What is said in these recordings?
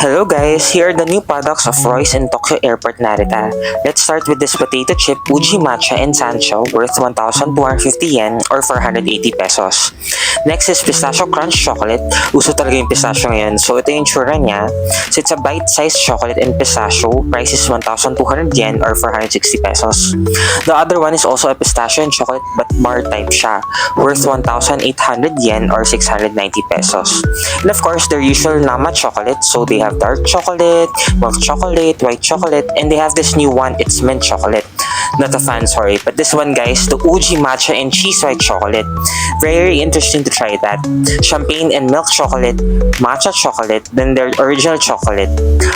Hello guys, here are the new products of Royce in Tokyo Airport Narita. Let's start with this potato chip Uji Matcha and Sancho worth 1,250 yen or 480 pesos. Next is Pistachio Crunch Chocolate. Uso talaga yung pistachio ngayon. So ito yung tsura niya. So it's a bite-sized chocolate and pistachio. Price is 1,200 yen or 460 pesos. The other one is also a pistachio and chocolate but bar type siya. Worth 1,800 yen or 690 pesos. And of course, their usual Nama chocolate. So they have dark chocolate, milk chocolate, white chocolate, and they have this new one, it's mint chocolate. Not a fan, sorry. But this one guys, the Uji Matcha and Cheese White Chocolate. Very interesting to try that. Champagne and milk chocolate, matcha chocolate, then their original chocolate.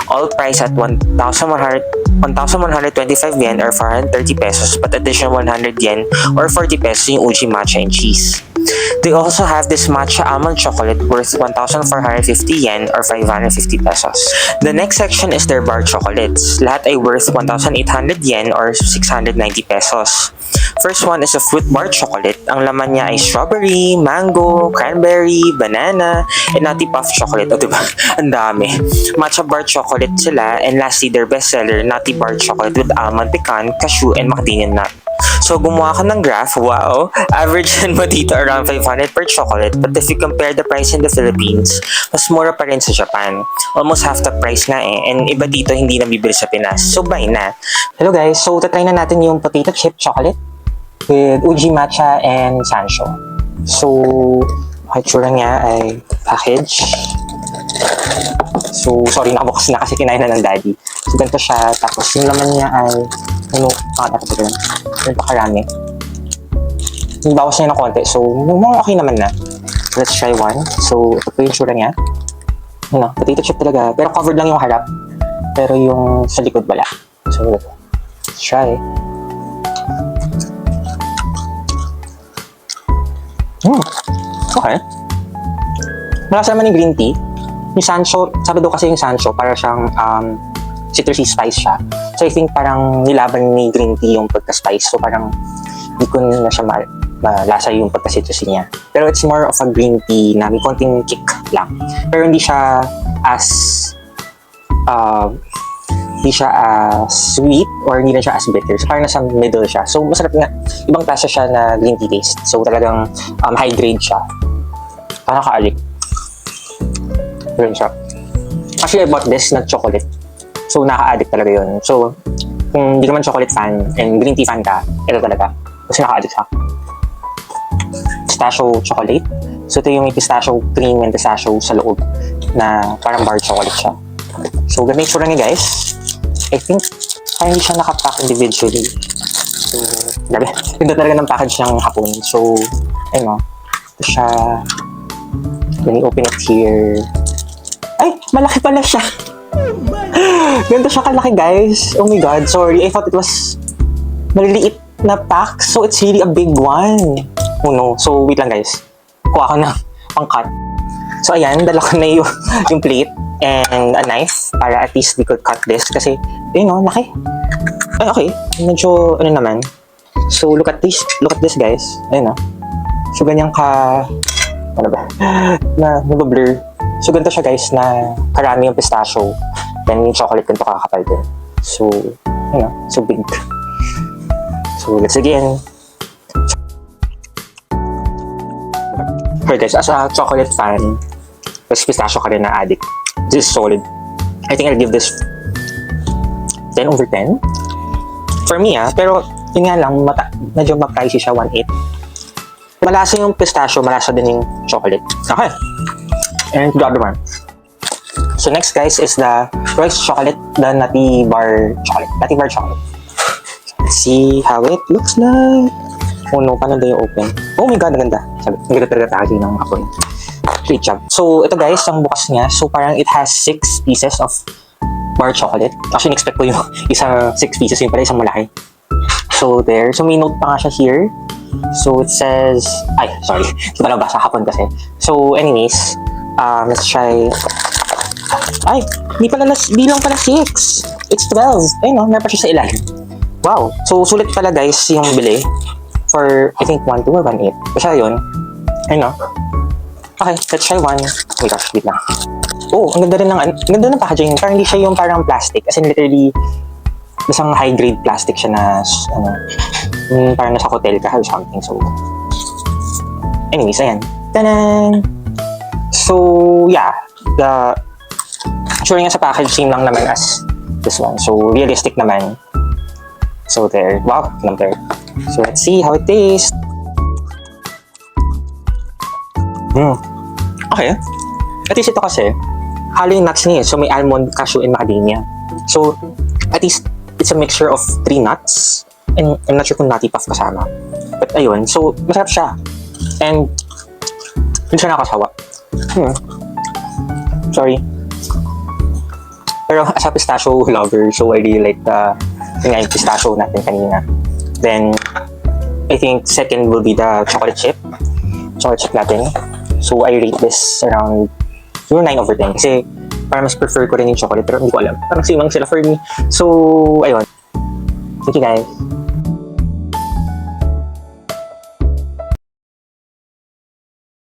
All priced at 1,125 yen or 430 pesos, but additional 100 yen or 40 pesos yung Uji Matcha and Cheese. They also have this matcha almond chocolate worth 1,450 yen or 550 pesos. The next section is their bar chocolates. Lahat ay worth 1,800 yen or 690 pesos. First one is a fruit bar chocolate. Ang laman niya ay strawberry, mango, cranberry, banana, and nutty puff chocolate. O diba? Ang dami. Matcha bar chocolate sila. And lastly, their bestseller, nutty bar chocolate with almond, pecan, cashew, and macadamia nut. So, gumawa ko ng graph. Wow! Average yan mo dito around 500 per chocolate. But if you compare the price in the Philippines, mas mura pa rin sa Japan. Almost half the price nga eh. And iba dito hindi nabibili sa Pinas. So, buy na. Hello guys! So, tatry na natin yung potato chip chocolate with Uji Matcha and Sancho. So, itsura niya ay package. So, sorry, nakabukas na kasi kinain na ng daddy. So, ganito siya. Tapos, yung laman niya ay dapat ito lang. Yung pakarami. Yung bawas niya ng konti. So, mukhang okay naman na. So, let's try one. So, ito po yung tsura niya. Potato chip talaga. Pero covered lang yung harap. Pero yung sa likod wala. So, let's try. Okay. Malasa naman yung green tea. Yung Sancho, sabi daw kasi yung Sancho, para siyang citrusy spice siya. So I think parang nilaban ni green tea yung pagka-spice. So parang hindi ko na siya malasa yung pagka-citrusy niya. Pero it's more of a green tea na may konting kick lang. Pero hindi siya as sweet or hindi na siya as bitter. So parang nasa middle siya. So masarap nga. Ibang klase siya na green tea taste. So talagang high grade siya. Parang kaalik. Ganun siya. Actually, I bought this na chocolate. So, naka-addict talaga yun. So, kung hindi ka man chocolate fan and green tea fan ka, ito talaga. Kasi naka-addict siya. Pistachio chocolate. So, ito yung may pistachio cream and pistachio sa loob na parang bar chocolate siya. So, ganun yung tsura niya, guys. I think, parang hindi siya nakapack individually. So, grabe. Ganda talaga ng package ng hapon. So, ayun o. Ito siya. Let me open it here. Ay! Malaki pala siya! Ganito siya kalaki, guys. Oh my god, sorry. I thought it was maliliit na pack. So, it's really a big one. Oh no. So, wait lang, guys. Kuha ko na pang-cut. So, ayan. Dala ko na yung plate and a knife para at least we could cut this. Kasi, yun o, laki. Ay, okay. Medyo, ano naman. So, look at this. Look at this, guys. Ayun o. So, ganyan ka... Ano ba? Nag-blur. So, ganito siya, guys, na karami yung pistachio. Then, yung chocolate ganito kakapal din. So, you know, so big. So, let's begin. Okay, guys, as a chocolate fan, as pistachio ka rin na addict, this is solid. I think I'll give this 10 over 10. For me, pero, yun nga lang, medyo ma-pricey siya, 1.8. Malasa yung pistachio, malasa din yung chocolate. Okay. And the other one. So next, guys, is the Royce chocolate, the nutty bar chocolate. Nutty bar chocolate. Let's see how it looks like. Oh no, paano ba yung open? Oh my god, ang ganda. Sabi, ang ganda talaga packaging ng hapon. Great job. So ito, guys, ang bukas niya. So parang it has 6 pieces of bar chocolate. Actually, expect ko yung isang 6 pieces, yung pala isang malaki. So there. So may note pa nga siya here. So it says, ay, sorry. Hindi pa nabasa hapon kasi. So anyways, let's try. Ay, di lang pala 6. It's 12. Ayun no, meron pa siya sa ilalim. Wow. So, sulit pala guys yung bili. For, I think, 1.2 or 1.8. Kasi yun. Ayun no. Okay, let's try one. Oh my gosh, wait lang. Oh, ang ganda rin ang ganda ng packaging. Parang hindi siya yung parang plastic. As in, literally, isang high-grade plastic siya na, parang nasa hotel ka or something. So, anyways, ayan. Tanan! So, yeah. Sure nga sa package, same lang naman as this one. So, realistic naman. So, there. Wow, number. So, let's see how it tastes. Okay. At least ito kasi, halo yung nuts niya. So, may almond, cashew, and macadamia. So, at least, it's a mixture of 3 nuts. And I'm not sure kung nutty puff kasama. But ayun, so, masarap siya. And, hindi siya nakasawa. Sorry. Pero as a pistachio lover, so I really like yung pistachio natin kanina. Then, I think second will be the chocolate chip. Chocolate chip natin. So, I rate this around 9/10. Kasi, parang mas prefer ko rin yung chocolate, pero hindi ko alam. Parang simang sila for me. So, ayun. Thank you guys.